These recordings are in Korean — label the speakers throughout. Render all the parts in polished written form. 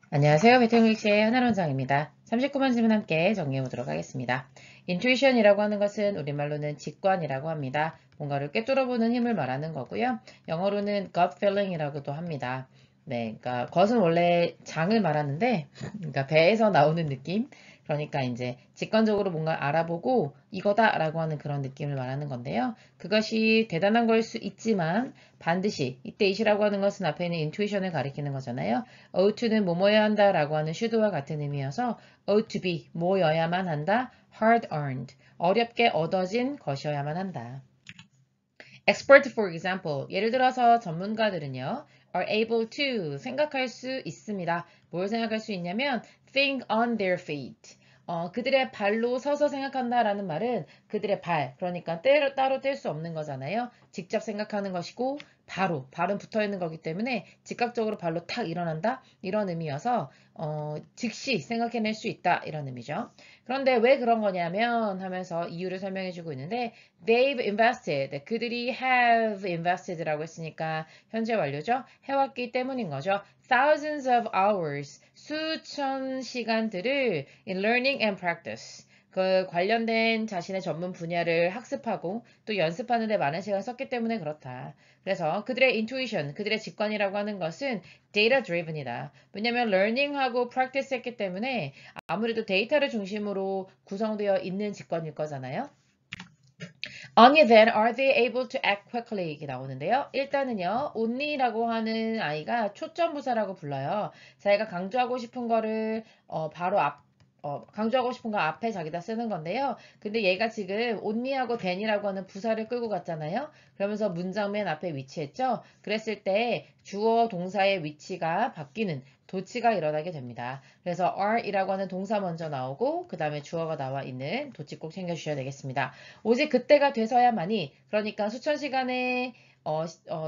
Speaker 1: 안녕하세요. 배틀릭스의 하나론장입니다. 39번 질문 함께 정리해 보도록 하겠습니다. intuition이라고 하는 것은 우리말로는 직관이라고 합니다. 뭔가를 꿰뚫어보는 힘을 말하는 거고요. 영어로는 gut feeling이라고도 합니다. 네, 그러니까 겉은 원래 장을 말하는데, 그러니까 배에서 나오는 느낌. 그러니까 이제 직관적으로 뭔가 알아보고 이거다라고 하는 그런 느낌을 말하는 건데요. 그것이 대단한 걸 수 있지만 반드시 이때 이시라고 하는 것은 앞에 있는 intuition을 가리키는 거잖아요. ought to는 뭐뭐여야 한다 라고 하는 should와 같은 의미여서 ought to be 뭐여야만 한다. hard earned 어렵게 얻어진 것이어야만 한다. expert for example 예를 들어서 전문가들은요 are able to 생각할 수 있습니다. 뭘 생각할 수 있냐면 think on their feet 그들의 발로 서서 생각한다라는 말은 그들의 발, 그러니까 따로 뗄 수 없는 거잖아요. 직접 생각하는 것이고 발은 붙어 있는 거기 때문에 즉각적으로 발로 탁 일어난다 이런 의미여서 즉시 생각해낼 수 있다 이런 의미죠. 그런데 왜 그런 거냐면 하면서 이유를 설명해 주고 있는데 they've invested 그들이 have invested라고 했으니까 현재 완료죠. 해왔기 때문인 거죠. thousands of hours 수천 시간들을 in learning and practice 그 관련된 자신의 전문 분야를 학습하고 또 연습하는 데 많은 시간을 썼기 때문에 그렇다. 그래서 그들의 intuition, 그들의 직관이라고 하는 것은 data driven이다. 왜냐하면 learning하고 practice 했기 때문에 아무래도 데이터를 중심으로 구성되어 있는 직관일 거잖아요. Only then are they able to act quickly 이게 나오는데요. 일단은요, only라고 하는 아이가 초점부사라고 불러요. 자기가 강조하고 싶은 거를 바로 강조하고 싶은 거 앞에 자기다 쓰는 건데요. 근데 얘가 지금 only하고 then이라고 하는 부사를 끌고 갔잖아요. 그러면서 문장 맨 앞에 위치했죠. 그랬을 때 주어 동사의 위치가 바뀌는 도치가 일어나게 됩니다. 그래서 are이라고 하는 동사 먼저 나오고 그 다음에 주어가 나와 있는 도치 꼭 챙겨주셔야 되겠습니다. 오직 그때가 돼서야만이 그러니까 수천 시간의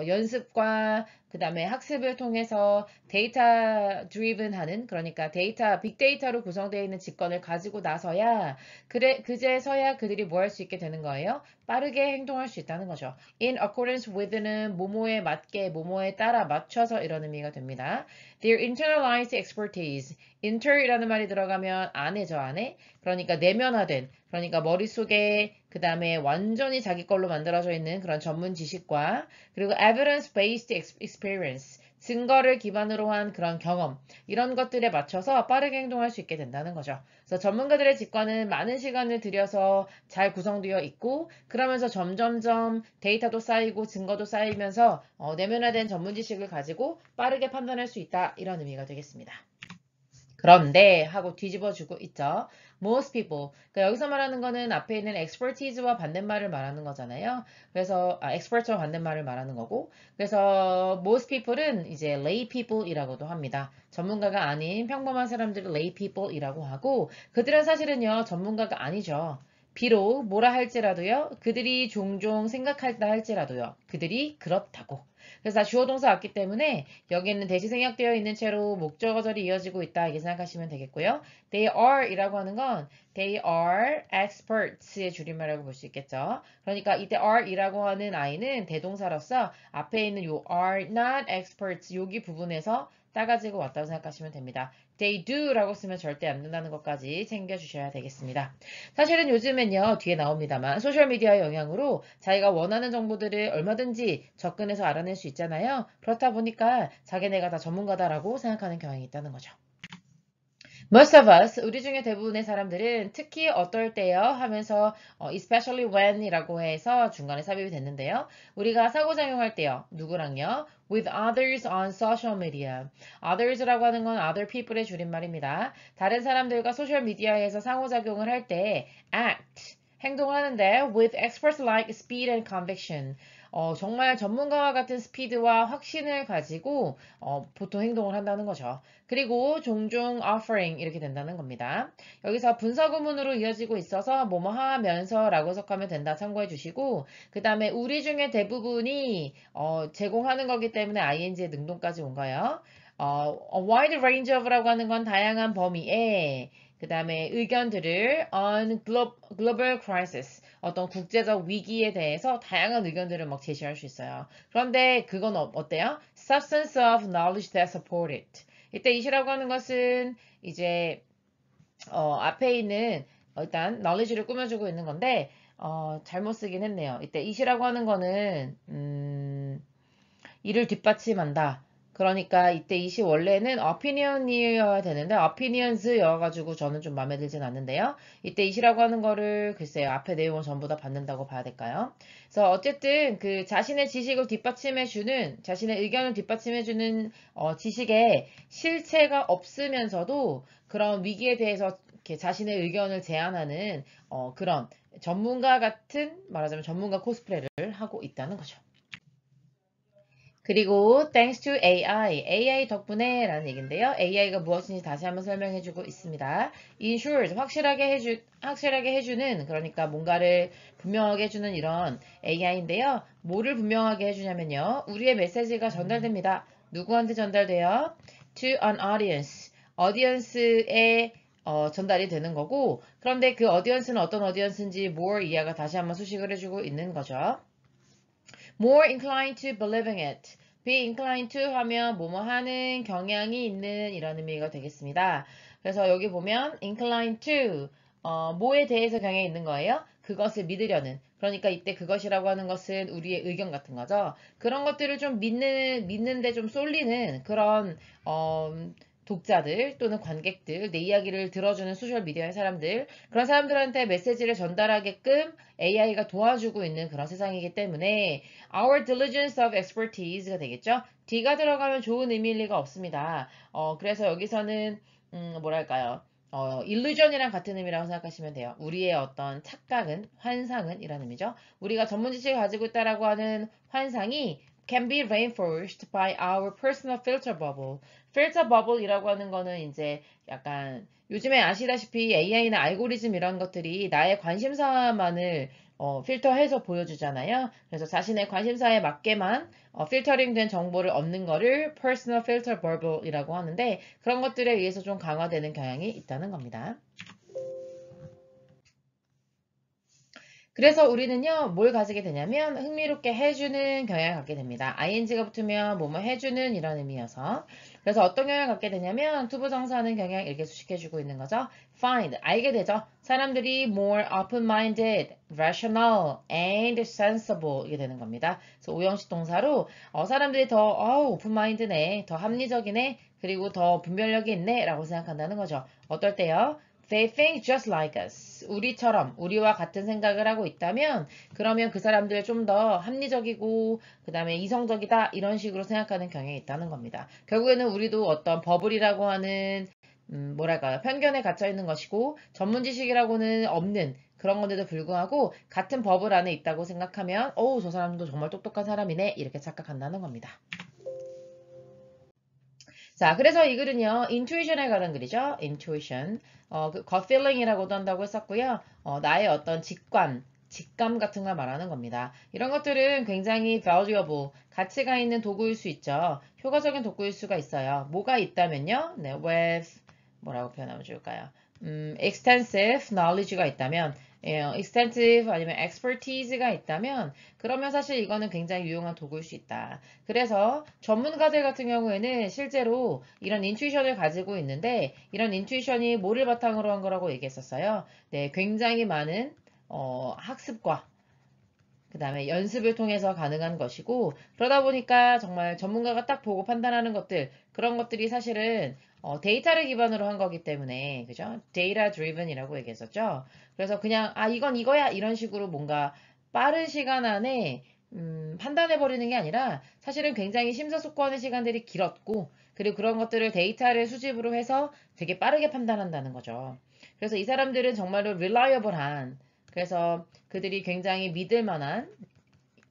Speaker 1: 연습과 그 다음에 학습을 통해서 데이터 드리븐 하는 그러니까 빅데이터로 구성되어 있는 직권을 가지고 나서야 그제서야 그들이 뭐 할 수 있게 되는 거예요? 빠르게 행동할 수 있다는 거죠. In accordance with는 뭐뭐에 맞게 뭐뭐에 따라 맞춰서 이런 의미가 됩니다. Their internalized expertise inter이라는 말이 들어가면 안에죠, 안에. 그러니까 내면화된 그러니까 머릿속에 그 다음에 완전히 자기 걸로 만들어져 있는 그런 전문 지식과 그리고 evidence-based experience 증거를 기반으로 한 그런 경험 이런 것들에 맞춰서 빠르게 행동할 수 있게 된다는 거죠. 그래서 전문가들의 직관은 많은 시간을 들여서 잘 구성되어 있고 그러면서 점점점 데이터도 쌓이고 증거도 쌓이면서 내면화된 전문 지식을 가지고 빠르게 판단할 수 있다 이런 의미가 되겠습니다. 그런데 하고 뒤집어주고 있죠. Most people. 그러니까 여기서 말하는 거는 앞에 있는 expertise와 반대말을 말하는 거잖아요. 그래서 expert와 반대말을 말하는 거고. 그래서 most people은 이제 lay people이라고도 합니다. 전문가가 아닌 평범한 사람들을 lay people이라고 하고 그들은 사실은요 전문가가 아니죠. 비록 뭐라 할지라도요. 그들이 종종 생각한다 할지라도요. 그들이 그렇다고. 그래서 다 주어 동사 왔기 때문에 여기에는 대시 생략되어 있는 채로 목적어절이 이어지고 있다 이렇게 생각하시면 되겠고요. They are 이라고 하는 건 they are experts의 줄임말이라고 볼 수 있겠죠. 그러니까 이때 are 이라고 하는 아이는 대동사로서 앞에 있는 요 are not experts 여기 부분에서 따가지고 왔다고 생각하시면 됩니다. They do 라고 쓰면 절대 안 된다는 것까지 챙겨주셔야 되겠습니다. 사실은 요즘엔요, 뒤에 나옵니다만, 소셜미디어의 영향으로 자기가 원하는 정보들을 얼마든지 접근해서 알아낼 수 있잖아요. 그렇다 보니까 자기네가 다 전문가다라고 생각하는 경향이 있다는 거죠. Most of us, 우리 중에 대부분의 사람들은 특히 어떨 때요 하면서 especially when이라고 해서 중간에 삽입이 됐는데요. 우리가 상호작용할 때요. 누구랑요? With others on social media. Others라고 하는 건 other people의 줄임말입니다. 다른 사람들과 소셜미디어에서 상호작용을 할 때 act, 행동을 하는데 with experts like speed and conviction. 정말 전문가와 같은 스피드와 확신을 가지고 보통 행동을 한다는 거죠. 그리고 종종 offering 이렇게 된다는 겁니다. 여기서 분사구문으로 이어지고 있어서 뭐뭐 하면서 라고 해석하면 된다 참고해 주시고 그 다음에 우리 중에 대부분이 제공하는 거기 때문에 ing의 능동까지 온 거예요. a wide range of라고 하는 건 다양한 범위에 그 다음에 의견들을 on global crisis, 어떤 국제적 위기에 대해서 다양한 의견들을 막 제시할 수 있어요. 그런데 그건 어때요? Substance of knowledge that support it. 이때 it이라고 하는 것은 이제 앞에 있는 일단 knowledge를 꾸며주고 있는 건데 잘못 쓰긴 했네요. 이때 it이라고 하는 거는 이를 뒷받침한다. 그러니까 이때 it이 원래는 opinion이어야 되는데 opinions여가지고 저는 좀 마음에 들진 않는데요. 이때 it이라고 하는 거를 글쎄요. 앞에 내용을 전부 다 받는다고 봐야 될까요? 그래서 어쨌든 그 자신의 지식을 뒷받침해주는 자신의 의견을 뒷받침해주는 지식에 실체가 없으면서도 그런 위기에 대해서 이렇게 자신의 의견을 제안하는 그런 전문가 같은 말하자면 전문가 코스프레를 하고 있다는 거죠. 그리고 thanks to AI 덕분에 라는 얘기인데요. AI가 무엇인지 다시 한번 설명해주고 있습니다. ensures, 확실하게 해주는, 그러니까 뭔가를 분명하게 해주는 이런 AI인데요. 뭐를 분명하게 해주냐면요. 우리의 메시지가 전달됩니다. 누구한테 전달돼요? To an audience. 어디언스에 전달이 되는 거고, 그런데 그 어디언스는 어떤 어디언스인지 more 이하가 다시 한번 수식을 해주고 있는 거죠. more inclined to believing it. be inclined to 하면 뭐뭐 하는 경향이 있는 이런 의미가 되겠습니다. 그래서 여기 보면 inclined to 뭐에 대해서 경향이 있는 거예요? 그것을 믿으려는. 그러니까 이때 그것이라고 하는 것은 우리의 의견 같은 거죠. 그런 것들을 좀 믿는데 좀 쏠리는 그런 독자들 또는 관객들, 내 이야기를 들어주는 소셜미디어의 사람들, 그런 사람들한테 메시지를 전달하게끔 AI가 도와주고 있는 그런 세상이기 때문에 our diligence of expertise가 되겠죠. D가 들어가면 좋은 의미일 리가 없습니다. 그래서 여기서는 뭐랄까요. illusion이랑 같은 의미라고 생각하시면 돼요. 우리의 어떤 착각은, 환상은 이라는 의미죠. 우리가 전문 지식을 가지고 있다라고 하는 환상이 can be reinforced by our personal filter bubble. filter bubble이라고 하는 거는 이제 약간 요즘에 아시다시피 AI나 알고리즘 이런 것들이 나의 관심사만을 필터해서 보여주잖아요. 그래서 자신의 관심사에 맞게만 필터링된 정보를 얻는 거를 personal filter bubble이라고 하는데 그런 것들에 의해서 좀 강화되는 경향이 있다는 겁니다. 그래서 우리는요, 뭘 가지게 되냐면 흥미롭게 해주는 경향을 갖게 됩니다. ing가 붙으면 뭐뭐 해주는 이런 의미여서. 그래서 어떤 경향을 갖게 되냐면 투부정사는 경향 이렇게 수식해주고 있는 거죠. find, 알게 되죠. 사람들이 more open-minded, rational, and sensible 이게 되는 겁니다. 그래서 오형식 동사로 사람들이 더 open-minded네, 더 합리적이네, 그리고 더 분별력이 있네 라고 생각한다는 거죠. 어떨 때요? They think just like us. 우리처럼, 우리와 같은 생각을 하고 있다면, 그러면 그 사람들 좀 더 합리적이고, 그 다음에 이성적이다, 이런 식으로 생각하는 경향이 있다는 겁니다. 결국에는 우리도 어떤 버블이라고 하는, 뭐랄까요, 편견에 갇혀 있는 것이고, 전문 지식이라고는 없는 그런 건데도 불구하고, 같은 버블 안에 있다고 생각하면, 저 사람도 정말 똑똑한 사람이네, 이렇게 착각한다는 겁니다. 자, 그래서 이 글은요, intuition에 관한 글이죠. intuition. 그 gut feeling이라고도 한다고 했었고요. 나의 어떤 직감 같은 걸 말하는 겁니다. 이런 것들은 굉장히 valuable, 가치가 있는 도구일 수 있죠. 효과적인 도구일 수가 있어요. 뭐가 있다면요? 네, with, 뭐라고 표현하면 좋을까요? extensive knowledge가 있다면, extensive 아니면 expertise가 있다면, 그러면 사실 이거는 굉장히 유용한 도구일 수 있다. 그래서 전문가들 같은 경우에는 실제로 이런 인투이션을 가지고 있는데 이런 인투이션이 뭐를 바탕으로 한 거라고 얘기했었어요. 네, 굉장히 많은 학습과 그 다음에 연습을 통해서 가능한 것이고 그러다 보니까 정말 전문가가 딱 보고 판단하는 것들 그런 것들이 사실은 데이터를 기반으로 한 거기 때문에 그죠? 데이터 드리븐이라고 얘기했었죠. 그래서 그냥 이건 이거야 이런 식으로 뭔가 빠른 시간 안에 판단해 버리는 게 아니라 사실은 굉장히 심사숙고하는 시간들이 길었고 그리고 그런 것들을 데이터를 수집으로 해서 되게 빠르게 판단한다는 거죠. 그래서 이 사람들은 정말로 reliable한 그래서 그들이 굉장히 믿을 만한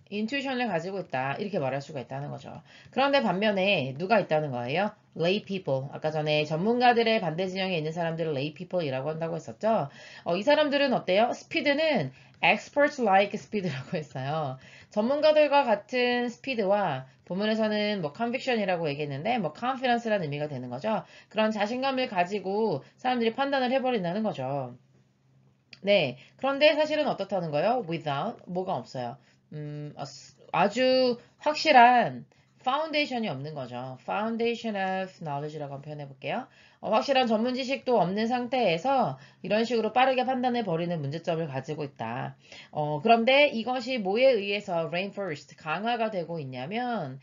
Speaker 1: 인투이션을 가지고 있다. 이렇게 말할 수가 있다는 거죠. 그런데 반면에 누가 있다는 거예요? lay people. 아까 전에 전문가들의 반대 진영에 있는 사람들을 lay people이라고 한다고 했었죠. 이 사람들은 어때요? 스피드는 experts like speed라고 했어요. 전문가들과 같은 스피드와 본문에서는 뭐 conviction이라고 얘기했는데 뭐 confidence라는 의미가 되는 거죠. 그런 자신감을 가지고 사람들이 판단을 해버린다는 거죠. 네. 그런데 사실은 어떻다는 거예요? without 뭐가 없어요. 아주 확실한 파운데이션이 없는 거죠. foundation of knowledge라고 한번 표현해 볼게요. 확실한 전문 지식도 없는 상태에서 이런 식으로 빠르게 판단해 버리는 문제점을 가지고 있다. 그런데 이것이 뭐에 의해서 reinforced 강화가 되고 있냐면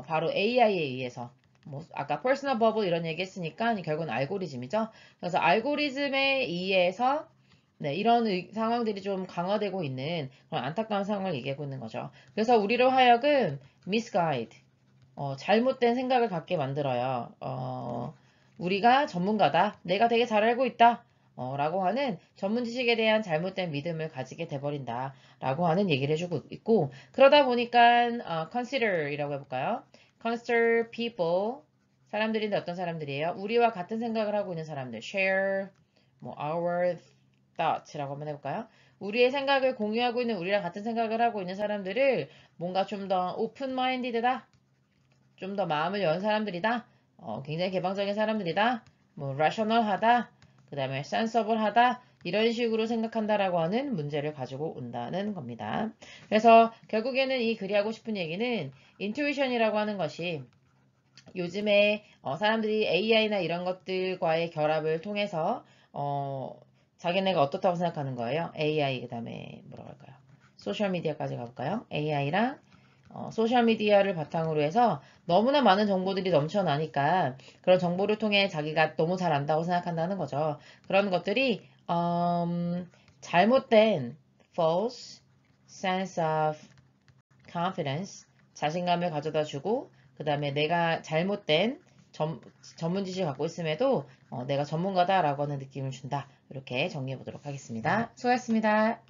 Speaker 1: 바로 AI에 의해서 뭐 아까 personal bubble 이런 얘기 했으니까 결국은 알고리즘이죠. 그래서 알고리즘에 의해서 네, 이런 상황들이 좀 강화되고 있는 그런 안타까운 상황을 얘기하고 있는 거죠. 그래서 우리로 하여금 misguide, 잘못된 생각을 갖게 만들어요. 우리가 전문가다. 내가 되게 잘 알고 있다. 라고 하는 전문 지식에 대한 잘못된 믿음을 가지게 돼버린다. 라고 하는 얘기를 해주고 있고, 그러다 보니까, consider 이라고 해볼까요? consider people. 사람들인데 어떤 사람들이에요? 우리와 같은 생각을 하고 있는 사람들. share, 뭐, our thoughts라고 한번 해볼까요? 우리의 생각을 공유하고 있는, 우리랑 같은 생각을 하고 있는 사람들을 뭔가 좀 더 open-minded다. 좀 더 마음을 연 사람들이다. 굉장히 개방적인 사람들이다. 뭐 rational하다. 그 다음에 sensible하다. 이런 식으로 생각한다라고 하는 문제를 가지고 온다는 겁니다. 그래서 결국에는 이 글이 하고 싶은 얘기는 intuition이라고 하는 것이 요즘에 사람들이 AI나 이런 것들과의 결합을 통해서 자기네가 어떻다고 생각하는 거예요? AI 그 다음에 뭐라고 할까요? 소셜미디어까지 가볼까요? AI랑 소셜미디어를 바탕으로 해서 너무나 많은 정보들이 넘쳐나니까 그런 정보를 통해 자기가 너무 잘 안다고 생각한다는 거죠. 그런 것들이 잘못된 false sense of confidence, 자신감을 가져다 주고 그 다음에 내가 잘못된 전문 지식을 갖고 있음에도 내가 전문가다라고 하는 느낌을 준다. 이렇게 정리해 보도록 하겠습니다. 수고하셨습니다.